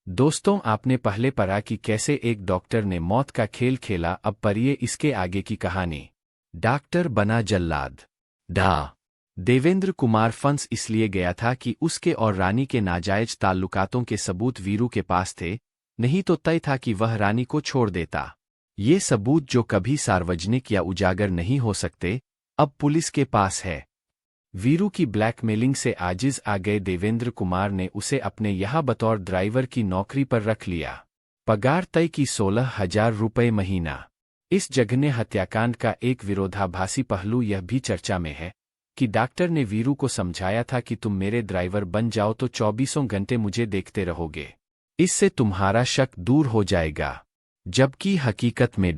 दोस्तों, आपने पहले पढ़ा कि कैसे एक डॉक्टर ने मौत का खेल खेला। अब पढ़िए इसके आगे की कहानी। डॉक्टर बना जल्लाद। डा देवेंद्र कुमार फंस इसलिए गया था कि उसके और रानी के नाजायज ताल्लुकातों के सबूत वीरू के पास थे, नहीं तो तय था कि वह रानी को छोड़ देता। ये सबूत जो कभी सार्वजनिक या उजागर नहीं हो सकते, अब पुलिस के पास है। वीरू की ब्लैकमेलिंग से आजिज आ गए देवेंद्र कुमार ने उसे अपने यहाँ बतौर ड्राइवर की नौकरी पर रख लिया। पगार तय की 16,000 रुपये महीना। इस जघन्य हत्याकांड का एक विरोधाभासी पहलू यह भी चर्चा में है कि डॉक्टर ने वीरू को समझाया था कि तुम मेरे ड्राइवर बन जाओ तो 24 घंटे मुझे देखते रहोगे, इससे तुम्हारा शक दूर हो जाएगा। जबकि हकीकत में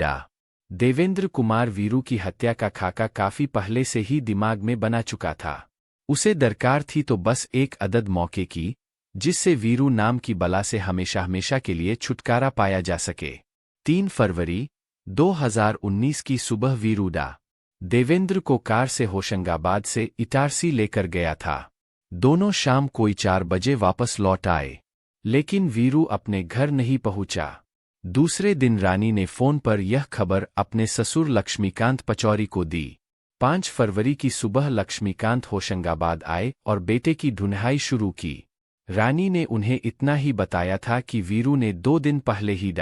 देवेंद्र कुमार वीरू की हत्या का खाका काफी पहले से ही दिमाग में बना चुका था। उसे दरकार थी तो बस एक अदद मौके की, जिससे वीरू नाम की बला से हमेशा हमेशा के लिए छुटकारा पाया जा सके। 3 फरवरी 2019 की सुबह वीरू देवेंद्र को कार से होशंगाबाद से इटारसी लेकर गया था। दोनों शाम कोई 4 बजे वापस लौट आए, लेकिन वीरू अपने घर नहीं पहुंचा। दूसरे दिन रानी ने फोन पर यह खबर अपने ससुर लक्ष्मीकांत पचौरी को दी। 5 फरवरी की सुबह लक्ष्मीकांत होशंगाबाद आए और बेटे की ढूंढाई शुरू की। रानी ने उन्हें इतना ही बताया था कि वीरू ने 2 दिन पहले ही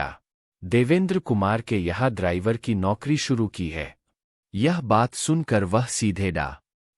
देवेंद्र कुमार के यहाँ ड्राइवर की नौकरी शुरू की है। यह बात सुनकर वह सीधे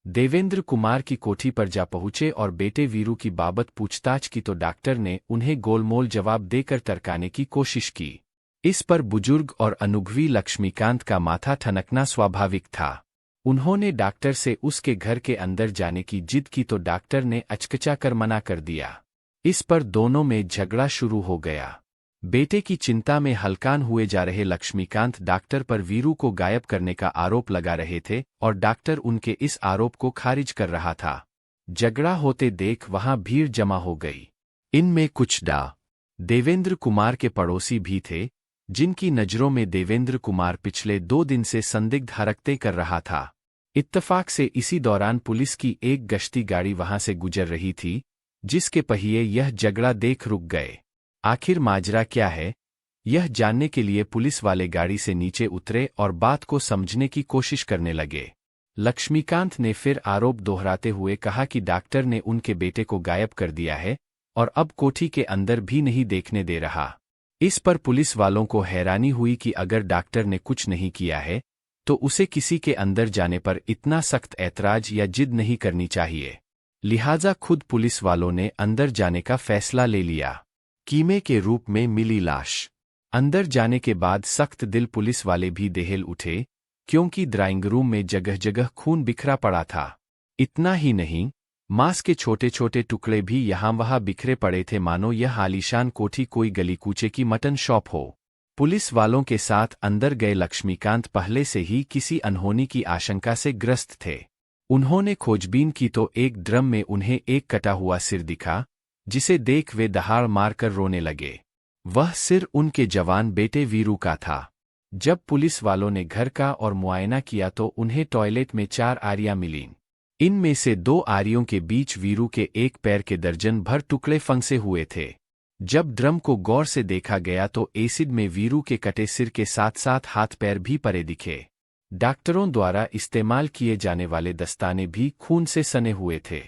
देवेंद्र कुमार की कोठी पर जा पहुंचे और बेटे वीरू की बाबत पूछताछ की तो डॉक्टर ने उन्हें गोलमोल जवाब देकर टरकाने की कोशिश की। इस पर बुजुर्ग और अनुभवी लक्ष्मीकांत का माथा ठनकना स्वाभाविक था। उन्होंने डॉक्टर से उसके घर के अंदर जाने की जिद की तो डॉक्टर ने अचकचा कर मना कर दिया। इस पर दोनों में झगड़ा शुरू हो गया। बेटे की चिंता में हलकान हुए जा रहे लक्ष्मीकांत डॉक्टर पर वीरू को गायब करने का आरोप लगा रहे थे और डॉक्टर उनके इस आरोप को खारिज कर रहा था। झगड़ा होते देख वहां भीड़ जमा हो गई। इनमें कुछ देवेंद्र कुमार के पड़ोसी भी थे, जिनकी नज़रों में देवेंद्र कुमार पिछले 2 दिन से संदिग्ध हरकतें कर रहा था। इत्तफाक से इसी दौरान पुलिस की एक गश्ती गाड़ी वहां से गुजर रही थी, जिसके पहिए यह झगड़ा देख रुक गए। आखिर माजरा क्या है, यह जानने के लिए पुलिस वाले गाड़ी से नीचे उतरे और बात को समझने की कोशिश करने लगे। लक्ष्मीकांत ने फिर आरोप दोहराते हुए कहा कि डॉक्टर ने उनके बेटे को गायब कर दिया है और अब कोठी के अंदर भी नहीं देखने दे रहा। इस पर पुलिस वालों को हैरानी हुई कि अगर डॉक्टर ने कुछ नहीं किया है तो उसे किसी के अंदर जाने पर इतना सख्त ऐतराज या जिद नहीं करनी चाहिए। लिहाजा खुद पुलिस वालों ने अंदर जाने का फैसला ले लिया। कीमे के रूप में मिली लाश। अंदर जाने के बाद सख्त दिल पुलिस वाले भी दहल उठे, क्योंकि ड्राइंग रूम में जगह जगह खून बिखरा पड़ा था। इतना ही नहीं, मांस के छोटे छोटे टुकड़े भी यहाँ वहाँ बिखरे पड़े थे, मानो यह आलीशान कोठी कोई गली कूचे की मटन शॉप हो। पुलिस वालों के साथ अंदर गए लक्ष्मीकांत पहले से ही किसी अनहोनी की आशंका से ग्रस्त थे। उन्होंने खोजबीन की तो एक ड्रम में उन्हें एक कटा हुआ सिर दिखा, जिसे देख वे दहाड़ मारकर रोने लगे। वह सिर उनके जवान बेटे वीरू का था। जब पुलिस वालों ने घर का और मुआयना किया तो उन्हें टॉयलेट में 4 आरियां मिलीं। इनमें से 2 आरियों के बीच वीरू के एक पैर के दर्जन भर टुकड़े फंसे हुए थे। जब ड्रम को गौर से देखा गया तो एसिड में वीरू के कटे सिर के साथ साथ हाथ पैर भी पड़े दिखे। डॉक्टरों द्वारा इस्तेमाल किए जाने वाले दस्ताने भी खून से सने हुए थे।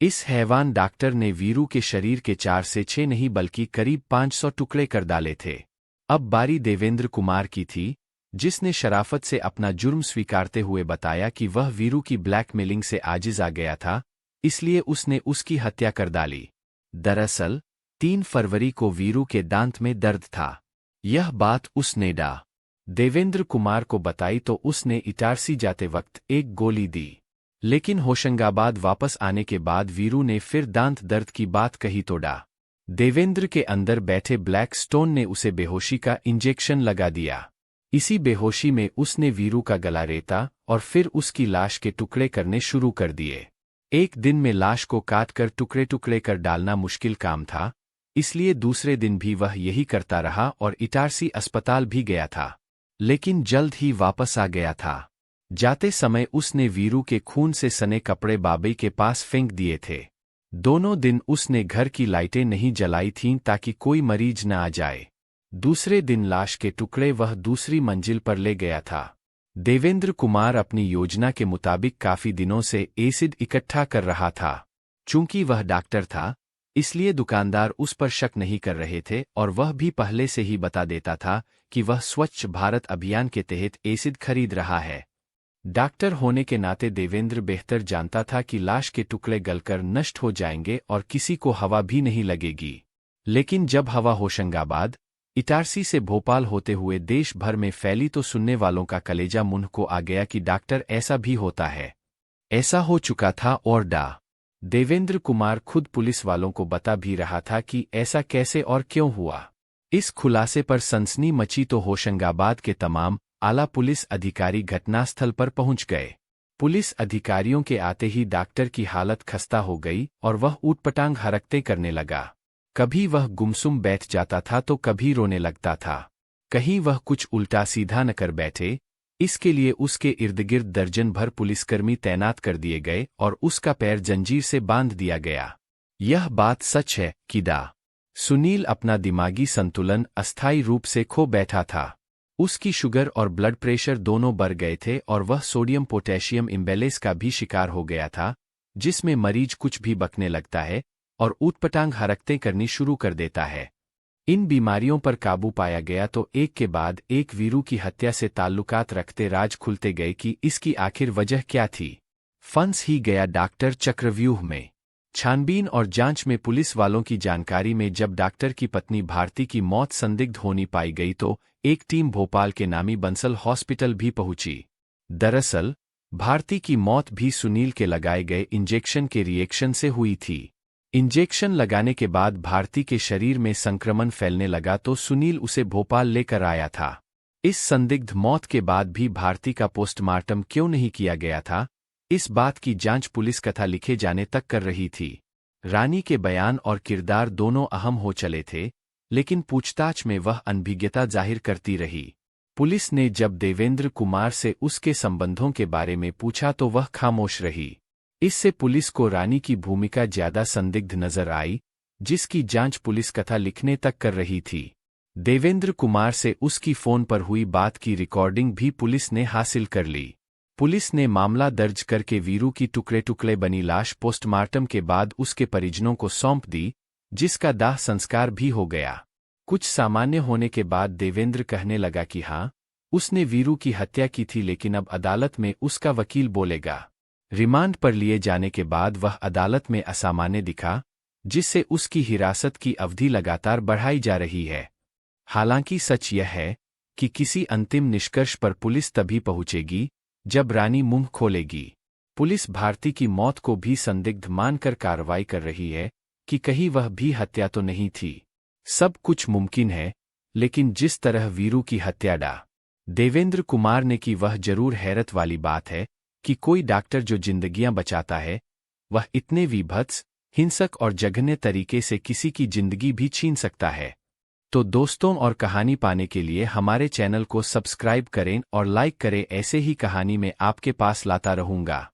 इस हैवान डॉक्टर ने वीरू के शरीर के 4 से 6 नहीं बल्कि करीब 500 टुकड़े कर डाले थे। अब बारी देवेंद्र कुमार की थी, जिसने शराफत से अपना जुर्म स्वीकारते हुए बताया कि वह वीरू की ब्लैकमेलिंग से आजिज आ गया था, इसलिए उसने उसकी हत्या कर डाली। दरअसल 3 फरवरी को वीरू के दांत में दर्द था। यह बात उसने देवेंद्र कुमार को बताई तो उसने इटारसी जाते वक्त एक गोली दी, लेकिन होशंगाबाद वापस आने के बाद वीरू ने फिर दांत दर्द की बात कही तो देवेंद्र के अंदर बैठे ब्लैक स्टोन ने उसे बेहोशी का इंजेक्शन लगा दिया। इसी बेहोशी में उसने वीरू का गला रेता और फिर उसकी लाश के टुकड़े करने शुरू कर दिए। एक दिन में लाश को काटकर टुकड़े टुकड़े कर डालना मुश्किल काम था, इसलिए दूसरे दिन भी वह यही करता रहा और इटारसी अस्पताल भी गया था, लेकिन जल्द ही वापस आ गया था। जाते समय उसने वीरू के खून से सने कपड़े बाबई के पास फेंक दिए थे। दोनों दिन उसने घर की लाइटें नहीं जलाई थीं ताकि कोई मरीज न आ जाए। दूसरे दिन लाश के टुकड़े वह दूसरी मंजिल पर ले गया था। देवेंद्र कुमार अपनी योजना के मुताबिक काफी दिनों से एसिड इकट्ठा कर रहा था। चूंकि वह डॉक्टर था, इसलिए दुकानदार उस पर शक नहीं कर रहे थे और वह भी पहले से ही बता देता था कि वह स्वच्छ भारत अभियान के तहत एसिड खरीद रहा है। डॉक्टर होने के नाते देवेंद्र बेहतर जानता था कि लाश के टुकड़े गलकर नष्ट हो जाएंगे और किसी को हवा भी नहीं लगेगी। लेकिन जब हवा होशंगाबाद, इटारसी से भोपाल होते हुए देश भर में फैली तो सुनने वालों का कलेजा मुंह को आ गया कि डॉक्टर ऐसा भी होता है। ऐसा हो चुका था और देवेंद्र कुमार खुद पुलिस वालों को बता भी रहा था कि ऐसा कैसे और क्यों हुआ। इस खुलासे पर सनसनी मची तो होशंगाबाद के तमाम आला पुलिस अधिकारी घटनास्थल पर पहुंच गए। पुलिस अधिकारियों के आते ही डॉक्टर की हालत खस्ता हो गई और वह ऊटपटांग हरकतें करने लगा। कभी वह गुमसुम बैठ जाता था तो कभी रोने लगता था। कहीं वह कुछ उल्टा सीधा न कर बैठे, इसके लिए उसके इर्दगिर्द दर्जन भर पुलिसकर्मी तैनात कर दिए गए और उसका पैर जंजीर से बांध दिया गया। यह बात सच है कि सुनील अपना दिमागी संतुलन अस्थायी रूप से खो बैठा था। उसकी शुगर और ब्लड प्रेशर दोनों बढ़ गए थे और वह सोडियम पोटेशियम इम्बैलेंस का भी शिकार हो गया था, जिसमें मरीज कुछ भी बकने लगता है और ऊटपटांग हरकतें करनी शुरू कर देता है। इन बीमारियों पर काबू पाया गया तो एक के बाद एक वीरू की हत्या से ताल्लुकात रखते राज खुलते गए कि इसकी आखिर वजह क्या थी। फंस ही गया डॉक्टर चक्रव्यूह में। छानबीन और जांच में पुलिस वालों की जानकारी में जब डॉक्टर की पत्नी भारती की मौत संदिग्ध होनी पाई गई तो एक टीम भोपाल के नामी बंसल हॉस्पिटल भी पहुंची। दरअसल भारती की मौत भी सुनील के लगाए गए इंजेक्शन के रिएक्शन से हुई थी। इंजेक्शन लगाने के बाद भारती के शरीर में संक्रमण फैलने लगा तो सुनील उसे भोपाल लेकर आया था। इस संदिग्ध मौत के बाद भी भारती का पोस्टमार्टम क्यों नहीं किया गया था, इस बात की जांच पुलिस कथा लिखे जाने तक कर रही थी। रानी के बयान और किरदार दोनों अहम हो चले थे, लेकिन पूछताछ में वह अनभिज्ञता जाहिर करती रही। पुलिस ने जब देवेंद्र कुमार से उसके संबंधों के बारे में पूछा तो वह खामोश रही। इससे पुलिस को रानी की भूमिका ज्यादा संदिग्ध नजर आई, जिसकी जांच पुलिस कथा लिखने तक कर रही थी। देवेंद्र कुमार से उसकी फोन पर हुई बात की रिकॉर्डिंग भी पुलिस ने हासिल कर ली। पुलिस ने मामला दर्ज करके वीरू की टुकड़े टुकड़े बनी लाश पोस्टमार्टम के बाद उसके परिजनों को सौंप दी, जिसका दाह संस्कार भी हो गया। कुछ सामान्य होने के बाद देवेंद्र कहने लगा कि हाँ, उसने वीरू की हत्या की थी, लेकिन अब अदालत में उसका वकील बोलेगा। रिमांड पर लिए जाने के बाद वह अदालत में असामान्य दिखा, जिससे उसकी हिरासत की अवधि लगातार बढ़ाई जा रही है। हालांकि सच यह है कि किसी अंतिम निष्कर्ष पर पुलिस तभी पहुंचेगी जब रानी मुंह खोलेगी। पुलिस भारती की मौत को भी संदिग्ध मानकर कार्रवाई कर रही है कि कहीं वह भी हत्या तो नहीं थी। सब कुछ मुमकिन है, लेकिन जिस तरह वीरू की हत्या देवेंद्र कुमार ने की, वह जरूर हैरत वाली बात है कि कोई डॉक्टर जो जिंदगियां बचाता है, वह इतने विभत्स, हिंसक और जघन्य तरीके से किसी की जिंदगी भी छीन सकता है। तो दोस्तों, और कहानी पाने के लिए हमारे चैनल को सब्सक्राइब करें और लाइक करें। ऐसे ही कहानी में आपके पास लाता रहूंगा।